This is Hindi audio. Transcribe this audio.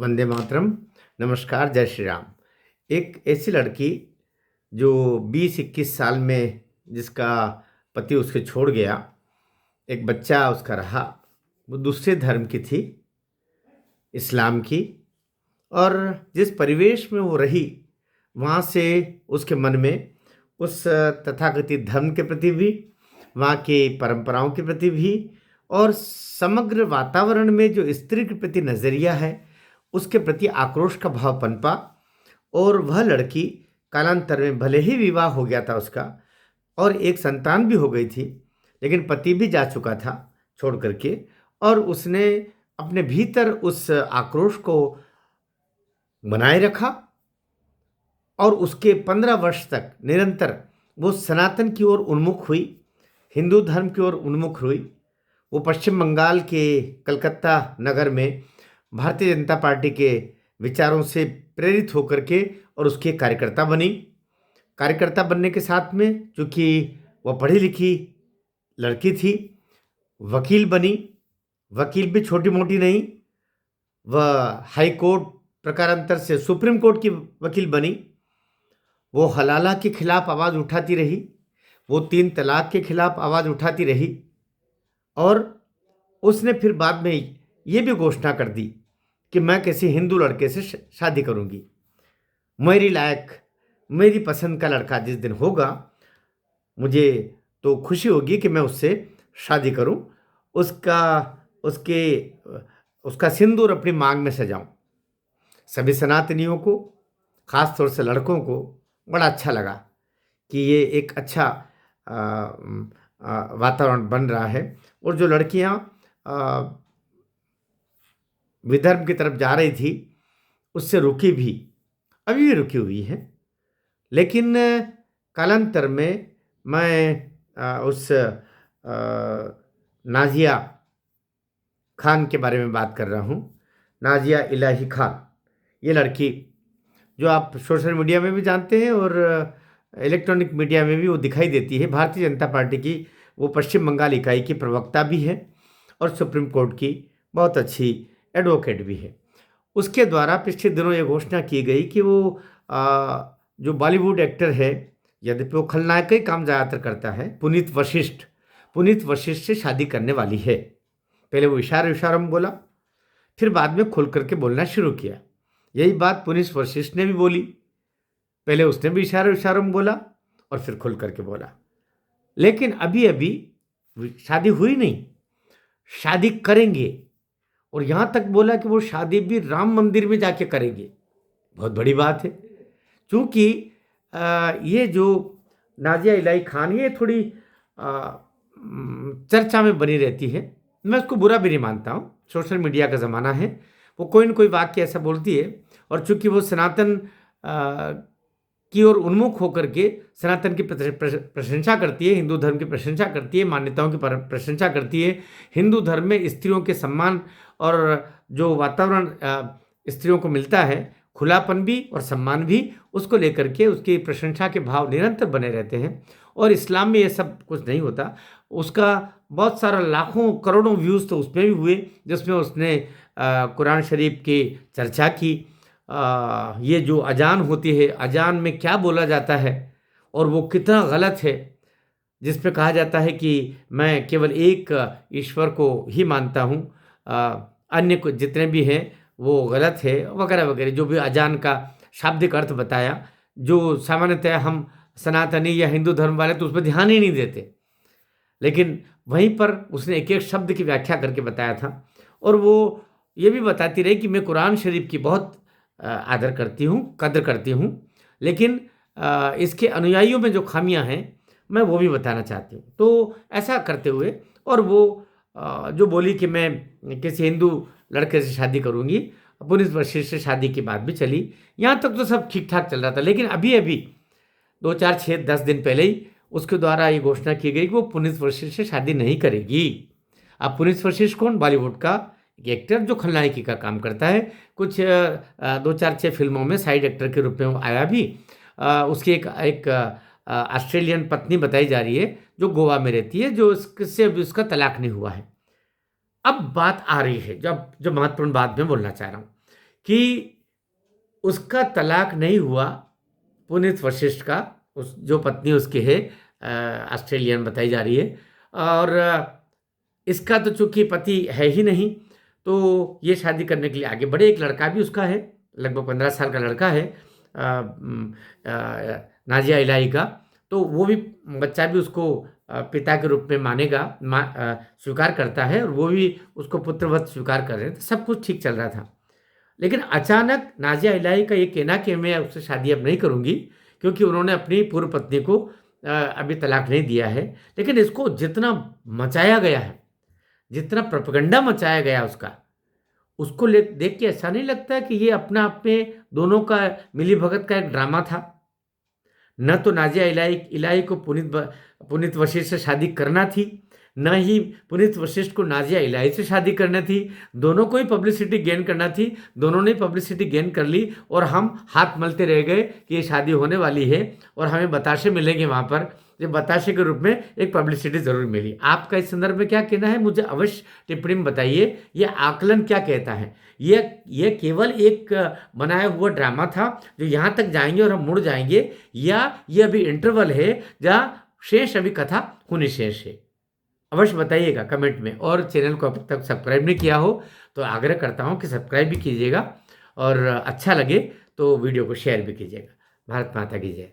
वंदे मातरम। नमस्कार, जय श्री राम। एक ऐसी लड़की जो 20-21 साल में जिसका पति उसके छोड़ गया, एक बच्चा उसका रहा, वो दूसरे धर्म की थी, इस्लाम की। और जिस परिवेश में वो रही, वहाँ से उसके मन में उस तथाकथित धर्म के प्रति भी, वहाँ की परंपराओं के प्रति भी, और समग्र वातावरण में जो स्त्री के प्रति नज़रिया है, उसके प्रति आक्रोश का भाव पनपा। और वह लड़की कालांतर में भले ही विवाह हो गया था उसका और एक संतान भी हो गई थी, लेकिन पति भी जा चुका था छोड़ करके, और उसने अपने भीतर उस आक्रोश को बनाए रखा। और उसके 15 वर्ष तक निरंतर वो सनातन की ओर उन्मुख हुई, हिंदू धर्म की ओर उन्मुख हुई। वो पश्चिम बंगाल के कलकत्ता नगर में भारतीय जनता पार्टी के विचारों से प्रेरित होकर के और उसकी कार्यकर्ता बनी। कार्यकर्ता बनने के साथ में, चूँकि वह पढ़ी लिखी लड़की थी, वकील बनी। वकील भी छोटी मोटी नहीं, वह हाई कोर्ट प्रकारांतर से सुप्रीम कोर्ट की वकील बनी। वो हलाला के खिलाफ आवाज़ उठाती रही, वो 3 तलाक के खिलाफ आवाज़ उठाती रही। और उसने फिर बाद में ये भी घोषणा कर दी कि मैं किसी हिंदू लड़के से शादी करूंगी। मेरी लायक, मेरी पसंद का लड़का जिस दिन होगा, मुझे तो खुशी होगी कि मैं उससे शादी करूं, उसका उसके उसका सिंदूर अपनी मांग में सजाऊं। सभी सनातनियों को, ख़ास तौर से लड़कों को, बड़ा अच्छा लगा कि ये एक अच्छा वातावरण बन रहा है। और जो लड़कियां विधर्म की तरफ जा रही थी, उससे रुकी भी, अभी भी रुकी हुई है। लेकिन कालांतर में मैं उस नाजिया खान के बारे में बात कर रहा हूँ। नाजिया इलाही खान, ये लड़की जो आप सोशल मीडिया में भी जानते हैं और इलेक्ट्रॉनिक मीडिया में भी वो दिखाई देती है। भारतीय जनता पार्टी की वो पश्चिम बंगाल इकाई की प्रवक्ता भी है और सुप्रीम कोर्ट की बहुत अच्छी एडवोकेट भी है। उसके द्वारा पिछले दिनों ये घोषणा की गई कि वो जो बॉलीवुड एक्टर है, यद्यपि वो खलनायक का ही काम ज़्यादातर करता है, पुनीत वशिष्ठ से शादी करने वाली है। पहले वो इशारों में बोला, फिर बाद में खुल करके बोलना शुरू किया। यही बात पुनीत वशिष्ठ ने भी बोली। पहले उसने भी इशारों में बोला और फिर खुल करके बोला। लेकिन अभी अभी शादी हुई नहीं, शादी करेंगे। और यहाँ तक बोला कि वो शादी भी राम मंदिर में जाके करेंगे। बहुत बड़ी बात है, क्योंकि ये जो नाजिया इलाही खान, ये थोड़ी चर्चा में बनी रहती है। मैं उसको बुरा भी नहीं मानता हूँ, सोशल मीडिया का ज़माना है, वो कोई न कोई वाक्य ऐसा बोलती है। और चूँकि वो सनातन की ओर उन्मुख होकर के सनातन की प्रशंसा करती है, हिंदू धर्म की प्रशंसा करती है, मान्यताओं की प्रशंसा करती है, हिंदू धर्म में स्त्रियों के सम्मान और जो वातावरण स्त्रियों को मिलता है, खुलापन भी और सम्मान भी, उसको लेकर के उसकी प्रशंसा के भाव निरंतर बने रहते हैं। और इस्लाम में ये सब कुछ नहीं होता। उसका बहुत सारा लाखों करोड़ों व्यूज़ तो उसमें भी हुए, जिसमें उसने कुरान शरीफ की चर्चा की। ये जो अजान होती है, अजान में क्या बोला जाता है और वो कितना गलत है, जिस पे कहा जाता है कि मैं केवल एक ईश्वर को ही मानता हूँ, अन्य को जितने भी हैं वो गलत है, वगैरह वगैरह, जो भी अजान का शाब्दिक अर्थ बताया, जो सामान्यतः हम सनातनी या हिंदू धर्म वाले तो उस पर ध्यान ही नहीं देते। लेकिन वहीं पर उसने एक एक शब्द की व्याख्या करके बताया था। और वो ये भी बताती रही कि मैं कुरान शरीफ की बहुत आदर करती हूँ, कद्र करती हूँ, लेकिन इसके अनुयायियों में जो खामियां हैं, मैं वो भी बताना चाहती हूँ। तो ऐसा करते हुए, और वो जो बोली कि मैं किसी हिंदू लड़के से शादी करूँगी, पुनीत वशिष्ठ से शादी की बात भी चली। यहाँ तक तो सब ठीक ठाक चल रहा था। लेकिन अभी अभी 2, 4, 6, 10 दिन पहले ही उसके द्वारा ये घोषणा की गई कि वो पुनीत वशिष्ठ से शादी नहीं करेगी। अब पुनीत वशिष्ठ कौन? बॉलीवुड का एक एक्टर जो खलनायकी का काम करता है। कुछ 2, 4, 6 फिल्मों में साइड एक्टर के रूप में आया भी। उसकी एक ऑस्ट्रेलियन पत्नी बताई जा रही है जो गोवा में रहती है, जो इससे अभी उसका तलाक नहीं हुआ है। अब बात आ रही है, जो महत्वपूर्ण बात मैं बोलना चाह रहा हूँ कि उसका तलाक नहीं हुआ, पुनीत वशिष्ठ का, उस जो पत्नी उसकी है ऑस्ट्रेलियन बताई जा रही है, और इसका तो चूंकि पति है ही नहीं, तो ये शादी करने के लिए आगे बढ़े। एक लड़का भी उसका है, लगभग 15 साल का लड़का है, नाजिया इलाही का। तो वो भी बच्चा भी उसको पिता के रूप में मानेगा, स्वीकार करता है, और वो भी उसको पुत्रवत स्वीकार कर रहे थे। सब कुछ ठीक चल रहा था, लेकिन अचानक नाजिया इलाही का ये कहना कि मैं उससे शादी अब नहीं करूंगी, क्योंकि उन्होंने अपनी पूर्व पत्नी को अभी तलाक नहीं दिया है। लेकिन इसको जितना मचाया गया है, जितना प्रोपेगेंडा मचाया गया उसका, उसको देख के ऐसा नहीं लगता है कि ये अपना आप में दोनों का मिली भगत का एक ड्रामा था। न तो नाजिया इलाही इलाही को पुनीत वशिष्ठ से शादी करना थी, न ही पुनीत वशिष्ठ को नाजिया इलाही से शादी करना थी। दोनों को ही पब्लिसिटी गेन करना थी, दोनों ने पब्लिसिटी गेन कर ली, और हम हाथ मलते रह गए कि ये शादी होने वाली है और हमें बताशे मिलेंगे वहाँ पर। ये बताशे के रूप में एक पब्लिसिटी ज़रूर मिली। आपका इस संदर्भ में क्या कहना है, मुझे अवश्य टिप्पणी में बताइए। ये आकलन क्या कहता है? ये केवल एक बनाया हुआ ड्रामा था जो यहाँ तक जाएंगे और हम मुड़ जाएंगे, या ये अभी इंटरवल है जहाँ शेष अभी कथा होनी शेष है? अवश्य बताइएगा कमेंट में। और चैनल को अब तक सब्सक्राइब नहीं किया हो तो आग्रह करता हूँ कि सब्सक्राइब भी कीजिएगा, और अच्छा लगे तो वीडियो को शेयर भी कीजिएगा। भारत माता की जय।